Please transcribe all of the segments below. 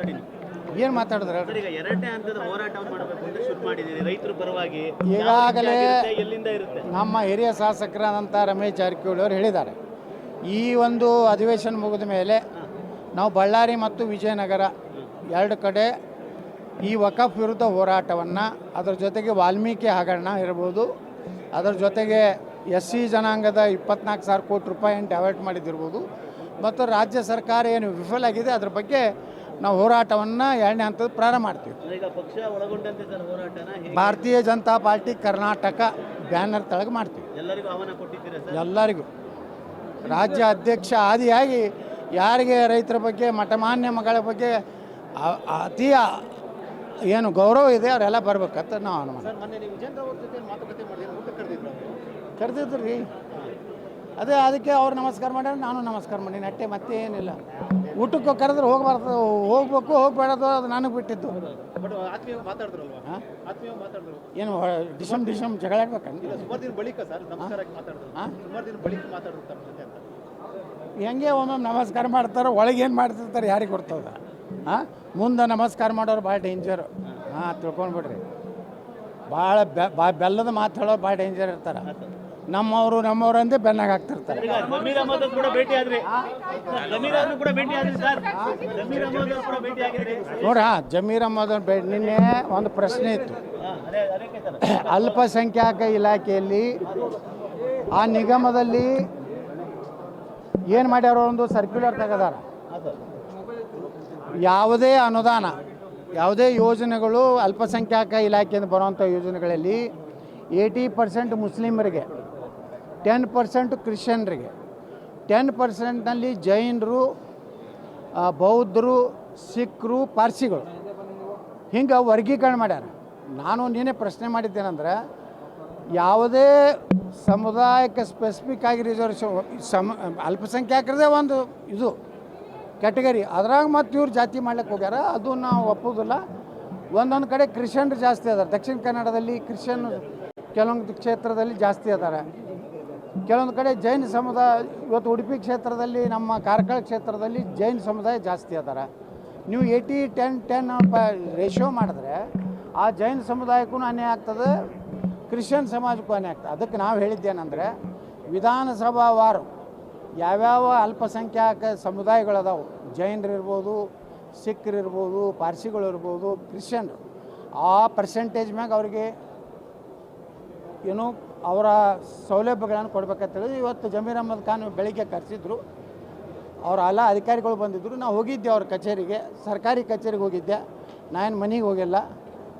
ಏನು ಮಾತಾಡಿದ್ರೆ ಈಗ ಎರಡನೇ ಹಂತದ ಹೋರಾಟವನ್ನು ಮಾಡಬೇಕು ಅಂತ ಶುರು ಮಾಡಿದ್ದೀರಿ ರೈತರ ಪರವಾಗಿ. ಈಗಾಗಲೇ ಎಲ್ಲಿಂದ ಇರುತ್ತೆ? ನಮ್ಮ ಹಿರಿಯ ಶಾಸಕರಾದಂಥ ರಮೇಶ್ ಜಾರಕಿಹೊಳಿ ಅವರು ಹೇಳಿದ್ದಾರೆ, ಈ ಒಂದು ಅಧಿವೇಶನ ಮುಗಿದ ಮೇಲೆ ನಾವು ಬಳ್ಳಾರಿ ಮತ್ತು ವಿಜಯನಗರ ಎರಡು ಕಡೆ ಈ ವಕಫ್ ವಿರುದ್ಧ ಹೋರಾಟವನ್ನು, ಅದರ ಜೊತೆಗೆ ವಾಲ್ಮೀಕಿ ಹಗರಣ ಇರ್ಬೋದು, ಅದರ ಜೊತೆಗೆ SC ಜನಾಂಗದ 24,000 ಕೋಟಿ ರೂಪಾಯಿಯನ್ನು ಡೈವರ್ಟ್ ಮಾಡಿದ್ದಿರ್ಬೋದು, ಮತ್ತು ರಾಜ್ಯ ಸರ್ಕಾರ ಏನು ವಿಫಲ ಆಗಿದೆ ಅದ್ರ ಬಗ್ಗೆ ನಾವು ಹೋರಾಟವನ್ನು ಎರಡನೇ ಹಂತದ ಪ್ರಾರಂಭ ಮಾಡ್ತೀವಿ. ಭಾರತೀಯ ಜನತಾ ಪಾರ್ಟಿ ಕರ್ನಾಟಕ ಬ್ಯಾನರ್ ತೆಳಗೆ ಮಾಡ್ತೀವಿ. ಎಲ್ಲರಿಗೂ ರಾಜ್ಯ ಅಧ್ಯಕ್ಷ ಆದಿಯಾಗಿ ಯಾರಿಗೆ ರೈತರ ಬಗ್ಗೆ, ಮಠಮಾನ್ಯ ಮಗಳ ಬಗ್ಗೆ ಅತಿ ಏನು ಗೌರವ ಇದೆ ಅವರೆಲ್ಲ ಬರ್ಬೇಕಂತ ನಾವು ಅನುಮಾನ ಕರೆದಿದ್ರು ರೀ. ಅದೇ ಅದಕ್ಕೆ ಅವ್ರು ನಮಸ್ಕಾರ ಮಾಡ್ಯಾರ, ನಾನು ನಮಸ್ಕಾರ ಮಾಡೀನಿ ಅಟ್ಟೆ, ಮತ್ತೆ ಏನಿಲ್ಲ. ಊಟಕ್ಕೆ ಕರೆದ್ರೆ ಹೋಗ್ಬಾರ್ದು, ಹೋಗ್ಬೇಕು ಹೋಗ್ಬೇಡದು ಅದು ನನಗೆ ಬಿಟ್ಟಿದ್ದು. ಏನು ಡಿಶಮ್ ಜಗಳ ಆಡ್ಬೇಕಂದ್ರೆ ಹೆಂಗೆ ಒಮ್ಮೊಮ್ಮೆ ನಮಸ್ಕಾರ ಮಾಡ್ತಾರೆ, ಒಳಗೆ ಏನು ಮಾಡ್ತಿರ್ತಾರೆ ಯಾರಿಗೆ ಗೊತ್ತದ. ಮುಂದೆ ನಮಸ್ಕಾರ ಮಾಡೋರು ಭಾಳ ಡೇಂಜರು. ತಿಳ್ಕೊಂಡ್ಬಿಡ್ರಿ, ಭಾಳ ಬೆಲ್ಲದ ಮಾತು ಹೇಳೋರು ಭಾಳ ಡೇಂಜರ್ ಇರ್ತಾರೆ. ನಮ್ಮವರು ಅಂದೇ ಬೆನ್ನಾಗ ಹಾಕ್ತಿರ್ತಾರೆ. ನೋಡ್ರ, ಜಮೀರ್ ಅಹಮದ್ ನಿನ್ನೆ ಒಂದು ಪ್ರಶ್ನೆ ಇತ್ತು. ಅಲ್ಪಸಂಖ್ಯಾತ ಇಲಾಖೆಯಲ್ಲಿ ಆ ನಿಗಮದಲ್ಲಿ ಏನು ಮಾಡ್ಯಾರೋ ಒಂದು ಸರ್ಕ್ಯುಲರ್ ತೆಗೆದಾರ. ಯಾವುದೇ ಅನುದಾನ, ಯಾವುದೇ ಯೋಜನೆಗಳು ಅಲ್ಪಸಂಖ್ಯಾತ ಇಲಾಖೆಯಿಂದ ಬರುವಂಥ ಯೋಜನೆಗಳಲ್ಲಿ 80% ಮುಸ್ಲಿಮರಿಗೆ, 10% ಕ್ರಿಶ್ಚಿಯನ್ರಿಗೆ, 10%ನಲ್ಲಿ ಜೈನರು, ಬೌದ್ಧರು, ಸಿಖ್ರು, ಪಾರ್ಸಿಗಳು, ಹಿಂಗೆ ವರ್ಗೀಕರಣ ಮಾಡ್ಯಾರ. ನಾನು ನೀನೇ ಪ್ರಶ್ನೆ ಮಾಡಿದ್ದೇನೆಂದ್ರೆ, ಯಾವುದೇ ಸಮುದಾಯಕ್ಕೆ ಸ್ಪೆಸಿಫಿಕ್ ಆಗಿ ರಿಸರ್ವೇಷನ್ ಅಲ್ಪಸಂಖ್ಯಾತರದೇ ಒಂದು ಇದು ಕ್ಯಾಟಗರಿ, ಅದ್ರಾಗ ಮತ್ತು ಇವ್ರು ಜಾತಿ ಮಾಡ್ಲಿಕ್ಕೆ ಹೋಗ್ಯಾರ. ಅದು ನಾವು ಒಪ್ಪೋದಿಲ್ಲ. ಒಂದೊಂದು ಕಡೆ ಕ್ರಿಶ್ಚಿಯನ್ರು ಜಾಸ್ತಿ ಅದಾರೆ. ದಕ್ಷಿಣ ಕನ್ನಡದಲ್ಲಿ ಕ್ರಿಶ್ಚಿಯನ್ ಕೆಲವೊಂದು ಕ್ಷೇತ್ರದಲ್ಲಿ ಜಾಸ್ತಿ ಅದಾರೆ. ಕೆಲವೊಂದು ಕಡೆ ಜೈನ ಸಮುದಾಯ, ಇವತ್ತು ಉಡುಪಿ ಕ್ಷೇತ್ರದಲ್ಲಿ, ನಮ್ಮ ಕಾರ್ಕಳ ಕ್ಷೇತ್ರದಲ್ಲಿ ಜೈನ ಸಮುದಾಯ ಜಾಸ್ತಿ ಅದಾರೆ. ನೀವು 80-10 ರೇಷಿಯೋ ಮಾಡಿದ್ರೆ ಆ ಜೈನ ಸಮುದಾಯಕ್ಕೂ ಅನ್ಯಾಯ ಆಗ್ತದೆ, ಕ್ರಿಶ್ಚಿಯನ್ ಸಮಾಜಕ್ಕೂ ಅನ್ಯಾಯ ಆಗ್ತದೆ. ಅದಕ್ಕೆ ನಾವು ಹೇಳಿದ್ದೇನೆಂದರೆ, ವಿಧಾನಸಭಾವಾರು ಯಾವ್ಯಾವ ಅಲ್ಪಸಂಖ್ಯಾತ ಸಮುದಾಯಗಳದಾವು, ಜೈನರಿರ್ಬೋದು, ಸಿಖ್ರಿರ್ಬೋದು, ಪಾರ್ಸಿಗಳಿರ್ಬೋದು, ಕ್ರಿಶ್ಚಿಯನ್ರು, ಆ ಪರ್ಸೆಂಟೇಜ್ ಮ್ಯಾಗ ಅವ್ರಿಗೆ ಏನು ಅವರ ಸೌಲಭ್ಯಗಳನ್ನು ಕೊಡ್ಬೇಕಂತೇಳಿ ಇವತ್ತು ಜಮೀರ್ ಅಹಮದ್ ಖಾನ್ ಬೆಳಿಗ್ಗೆ ಕರೆಸಿದ್ರು. ಅವ್ರ ಎಲ್ಲ ಅಧಿಕಾರಿಗಳು ಬಂದಿದ್ದರು. ನಾವು ಹೋಗಿದ್ದೆ ಅವ್ರ ಕಚೇರಿಗೆ, ಸರ್ಕಾರಿ ಕಚೇರಿಗೆ ಹೋಗಿದ್ದೆ. ನಾನು ಮನೆಗೆ ಹೋಗಿಲ್ಲ,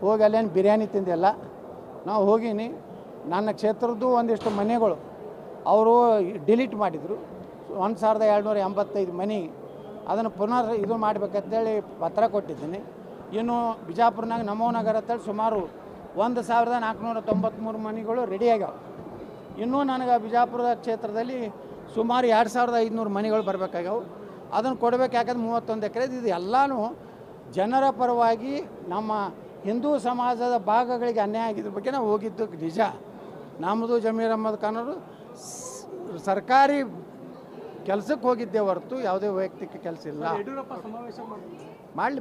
ಹೋಗಿ ಅಲ್ಲೇನು ಬಿರಿಯಾನಿ ತಿಂದಿಲ್ಲ. ನಾವು ಹೋಗೀನಿ. ನನ್ನ ಕ್ಷೇತ್ರದ್ದು ಒಂದಿಷ್ಟು ಮನೆಗಳು ಅವರು ಡಿಲೀಟ್ ಮಾಡಿದರು. 1285 ಮನೆ, ಅದನ್ನು ಪುನರ್ ಇದು ಮಾಡಬೇಕಂತೇಳಿ ಪತ್ರ ಕೊಟ್ಟಿದ್ದೀನಿ. ಇನ್ನು ಬಿಜಾಪುರನಾಗ ನಮೋ ನಗರ ಅಂತೇಳಿ ಸುಮಾರು 1493 ಮನೆಗಳು ರೆಡಿ ಆಗ್ಯಾವ. ಇನ್ನೂ ನನಗೆ ಬಿಜಾಪುರದ ಕ್ಷೇತ್ರದಲ್ಲಿ ಸುಮಾರು 2500 ಮನೆಗಳು ಬರಬೇಕಾಗ್ಯಾವ. ಅದನ್ನು ಕೊಡಬೇಕು. ಯಾಕಂದ್ರೆ 31 ಎಕರೆ ಇದು ಎಲ್ಲನೂ ಜನರ ಪರವಾಗಿ ನಮ್ಮ ಹಿಂದೂ ಸಮಾಜದ ಭಾಗಗಳಿಗೆ ಅನ್ಯಾಯ ಆಗಿದ್ರ ಬಗ್ಗೆ ನಾವು ಹೋಗಿದ್ದು ನಿಜ. ನಮ್ಮದು ಜಮೀರ್ ಅಹಮದ್ ಖಾನ್ ಅವರು ಸರ್ಕಾರಿ ಕೆಲಸಕ್ಕೆ ಹೋಗಿದ್ದೆ ಹೊರತು ಯಾವುದೇ ವೈಯಕ್ತಿಕ ಕೆಲಸ ಇಲ್ಲ. ಮಾಡಲಿ